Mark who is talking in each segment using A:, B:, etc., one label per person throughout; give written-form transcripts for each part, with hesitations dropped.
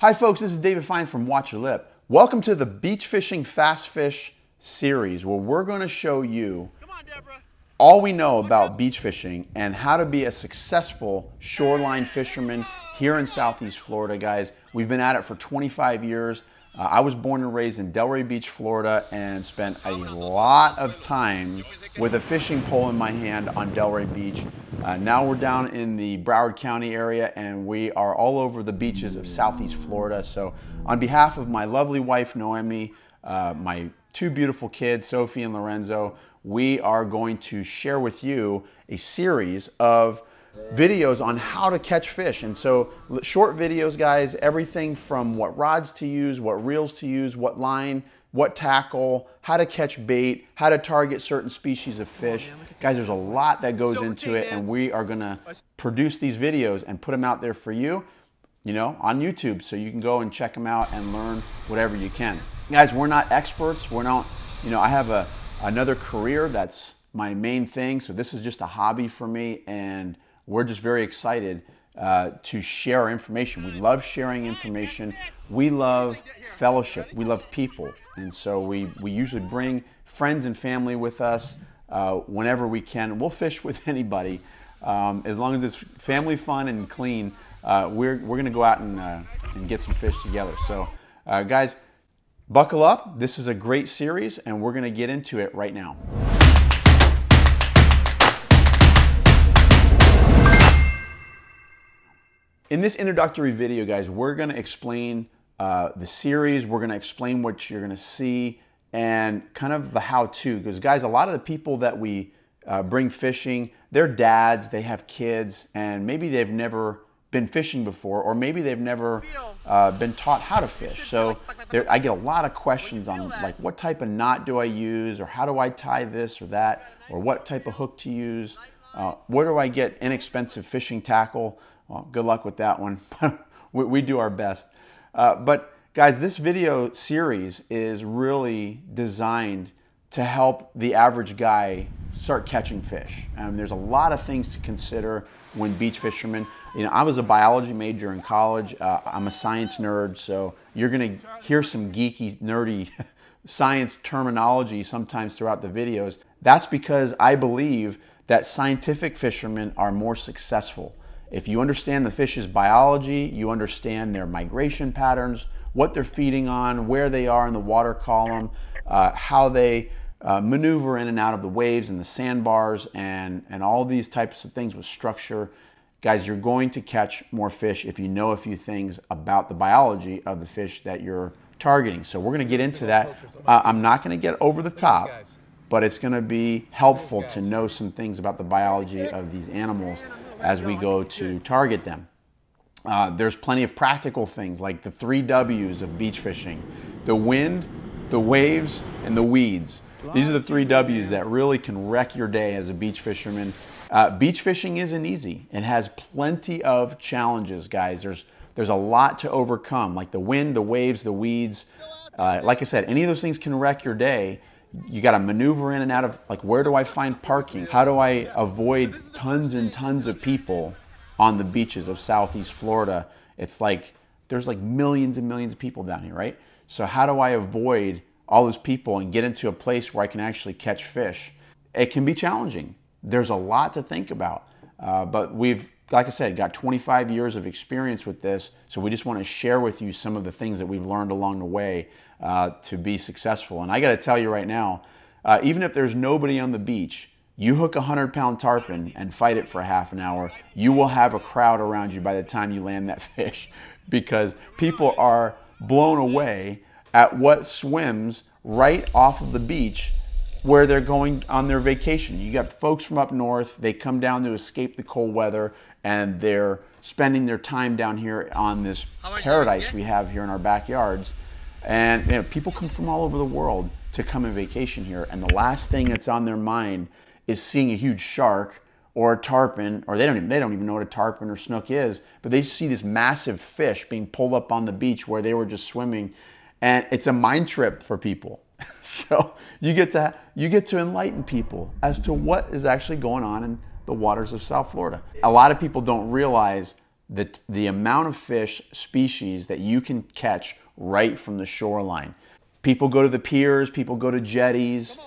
A: Hi folks, this is David Fine from Watch Your Lip. Welcome to the Beach Fishing Fast Fish series where we're going to show you all we know about beach fishing and how to be a successful shoreline fisherman here in Southeast Florida, guys. We've been at it for 25 years. I was born and raised in Delray Beach, Florida, and spent a lot of time with a fishing pole in my hand on Delray Beach. Now we're down in the Broward County area and we are all over the beaches of Southeast Florida. So on behalf of my lovely wife, Noemi, my two beautiful kids, Sophie and Lorenzo, we are going to share with you a series of videos on how to catch fish. And so short videos, guys, everything from what rods to use, what reels to use, what line, what tackle, how to catch bait, how to target certain species of fish. Guys, there's a lot that goes into it, and we are gonna produce these videos and put them out there for you, on YouTube, so you can go and check them out and learn whatever you can. Guys, we're not experts. We're not, I have another career that's my main thing, so this is just a hobby for me, and we're just very excited to share our information. We love sharing information. We love fellowship. We love people. And so we usually bring friends and family with us whenever we can. We'll fish with anybody. As long as it's family fun and clean, we're going to go out and get some fish together. So guys, buckle up. This is a great series, and we're going to get into it right now. In this introductory video, guys, we're going to explain the series. We're going to explain what you're going to see and kind of the how-to. Because, guys, a lot of the people that we bring fishing, they're dads, they have kids, and maybe they've never been fishing before, or maybe they've never been taught how to fish. So I get a lot of questions on, like, what type of knot do I use, or how do I tie this or that, or what type of hook to use, where do I get inexpensive fishing tackle. Well, good luck with that one. we do our best. But guys, this video series is really designed to help the average guy start catching fish. There's a lot of things to consider when beach fishermen. I was a biology major in college. I'm a science nerd, so you're gonna hear some geeky, nerdy science terminology sometimes throughout the videos. That's because I believe that scientific fishermen are more successful. If you understand the fish's biology, you understand their migration patterns, what they're feeding on, where they are in the water column, how they maneuver in and out of the waves and the sandbars, and all these types of things with structure. Guys, you're going to catch more fish if you know a few things about the biology of the fish that you're targeting. So we're going to get into that. I'm not going to get over the top, but it's going to be helpful to know some things about the biology of these animals as we go to target them. There's plenty of practical things like the 3 W's of beach fishing: the wind, the waves, and the weeds. These are the 3 W's that really can wreck your day as a beach fisherman. Beach fishing isn't easy. It has plenty of challenges, guys. There's a lot to overcome, like the wind, the waves, the weeds. Like I said, any of those things can wreck your day. You got to maneuver in and out of, like, where do I find parking? How do I avoid tons and tons of people on the beaches of Southeast Florida? It's like, there's like millions and millions of people down here, right? So how do I avoid all those people and get into a place where I can actually catch fish? It can be challenging. There's a lot to think about. But we've, like I said, got 25 years of experience with this. So we just want to share with you some of the things that we've learned along the way to be successful. And I got to tell you right now, even if there's nobody on the beach, you hook a 100-pound tarpon and fight it for half an hour, you will have a crowd around you by the time you land that fish, because people are blown away at what swims right off of the beach where they're going on their vacation. You got folks from up north, they come down to escape the cold weather, and they're spending their time down here on this paradise we have here in our backyards. And people come from all over the world to come and vacation here, and the last thing that's on their mind is seeing a huge shark or a tarpon, or they don't even know what a tarpon or snook is, but they see this massive fish being pulled up on the beach where they were just swimming, and it's a mind trip for people. So you get to enlighten people as to what is actually going on in the waters of South Florida. A lot of people don't realize the amount of fish species that you can catch right from the shoreline. People go to the piers, people go to jetties,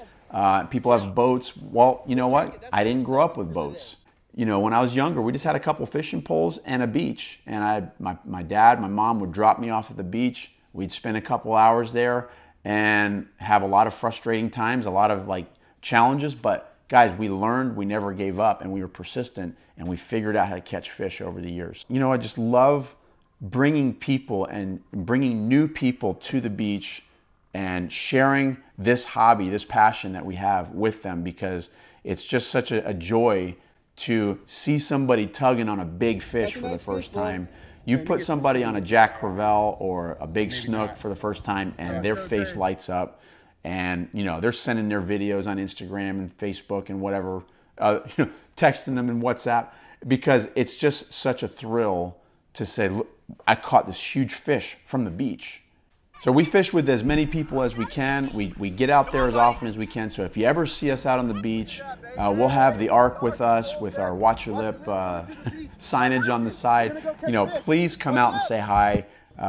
A: people have boats. Well, you know what? I didn't grow up with boats. You know, when I was younger, we just had a couple fishing poles and a beach. And my dad, my mom would drop me off at the beach. We'd spend a couple hours there and have a lot of frustrating times, a lot of like challenges. But guys, we learned, we never gave up, and we were persistent, and we figured out how to catch fish over the years. You know, I just love bringing people and bringing new people to the beach and sharing this hobby, this passion that we have with them, because it's just such a joy to see somebody tugging on a big fish for the first time. You put somebody on a Jack Crevalle or a big snook for the first time and their face lights up, and you know, they're sending their videos on Instagram and Facebook and whatever, texting them in WhatsApp, because it's just such a thrill to say, look, I caught this huge fish from the beach. So we fish with as many people as we can. We get out there as often as we can. So if you ever see us out on the beach, we'll have the Ark with us with our Watch Your Lip signage on the side. You know, please come out and say hi.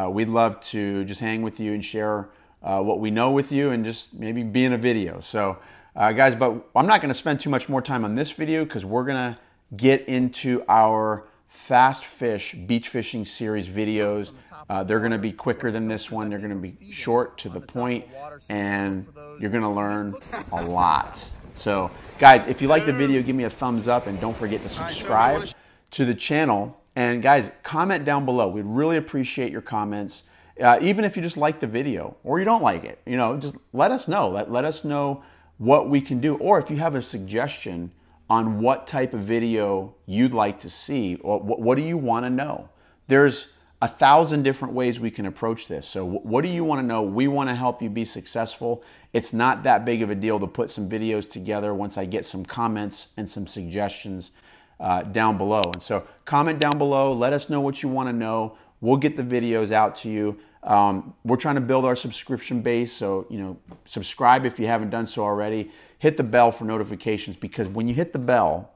A: We'd love to just hang with you and share what we know with you and just maybe be in a video. So guys, but I'm not gonna spend too much more time on this video because we're gonna get into our fast fish beach fishing series videos. They're going to be quicker than this one. They're going to be short, to the point, and you're going to learn a lot. So guys, if you like the video, give me a thumbs up, and don't forget to subscribe to the channel. And guys, comment down below. We'd really appreciate your comments. Even if you just like the video or you don't like it, you know, just let us know. Let us know what we can do, or if you have a suggestion on what type of video you'd like to see, or what do you want to know. There's 1,000 different ways we can approach this. So what do you want to know? We want to help you be successful. It's not that big of a deal to put some videos together once I get some comments and some suggestions down below. And so comment down below, let us know what you want to know. We'll get the videos out to you. We're trying to build our subscription base, so you know, subscribe if you haven't done so already. Hit the bell for notifications, because when you hit the bell,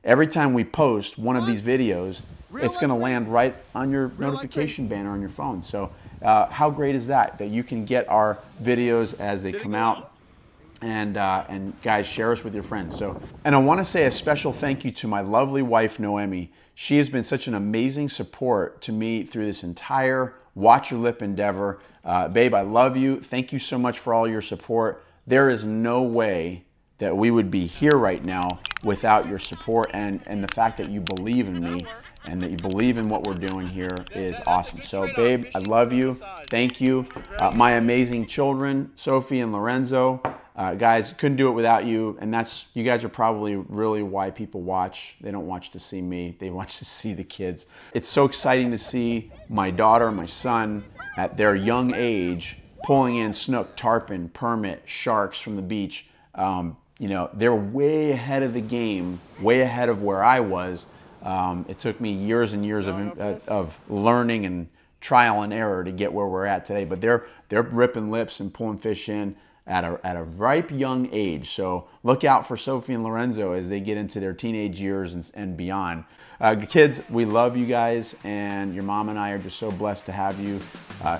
A: every time we post one of these videos, it's going to land right on your notification banner on your phone. So how great is that you can get our videos as they come out, and guys, share us with your friends. So, and I want to say a special thank you to my lovely wife, Noemi. She has been such an amazing support to me through this entire Watch Your Lip endeavor. Babe, I love you. Thank you so much for all your support. There is no way that we would be here right now without your support, and the fact that you believe in me and that you believe in what we're doing here is awesome. So babe, I love you. Thank you. My amazing children, Sophie and Lorenzo. Guys, couldn't do it without you, and you guys are probably really why people watch. They don't watch to see me, they watch to see the kids. It's so exciting to see my daughter, my son, at their young age, pulling in snook, tarpon, permit, sharks from the beach. You know, they're way ahead of the game, way ahead of where I was. It took me years and years of learning and trial and error to get where we're at today. But they're ripping lips and pulling fish in at a ripe young age. So look out for Sophie and Lorenzo as they get into their teenage years and beyond. Kids, we love you guys, and your mom and I are just so blessed to have you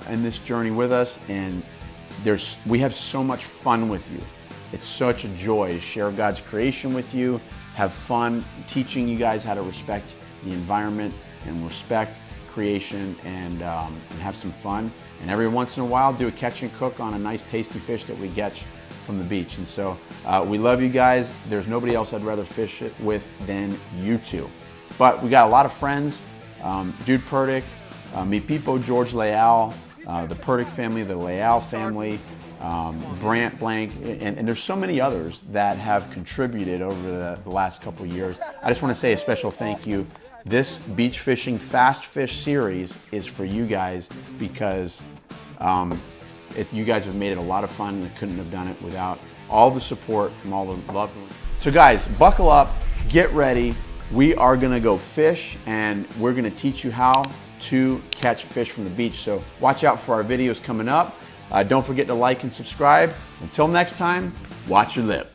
A: in this journey with us. And we have so much fun with you. It's such a joy to share God's creation with you, have fun teaching you guys how to respect the environment and respect creation, and have some fun. And every once in a while, do a catch and cook on a nice tasty fish that we catch from the beach. And so we love you guys. There's nobody else I'd rather fish it with than you two. But we got a lot of friends, Dude Purdick, Mi Pipo, George Leal, the Purdick family, the Leal family, Brant Blank, and there's so many others that have contributed over the last couple of years. I just want to say a special thank you. This beach fishing fast fish series is for you guys, because you guys have made it a lot of fun, and I couldn't have done it without all the support from all the loved ones. So guys, buckle up, get ready. We are gonna go fish, and we're gonna teach you how to catch fish from the beach. So watch out for our videos coming up. Don't forget to like and subscribe. Until next time, watch your lip.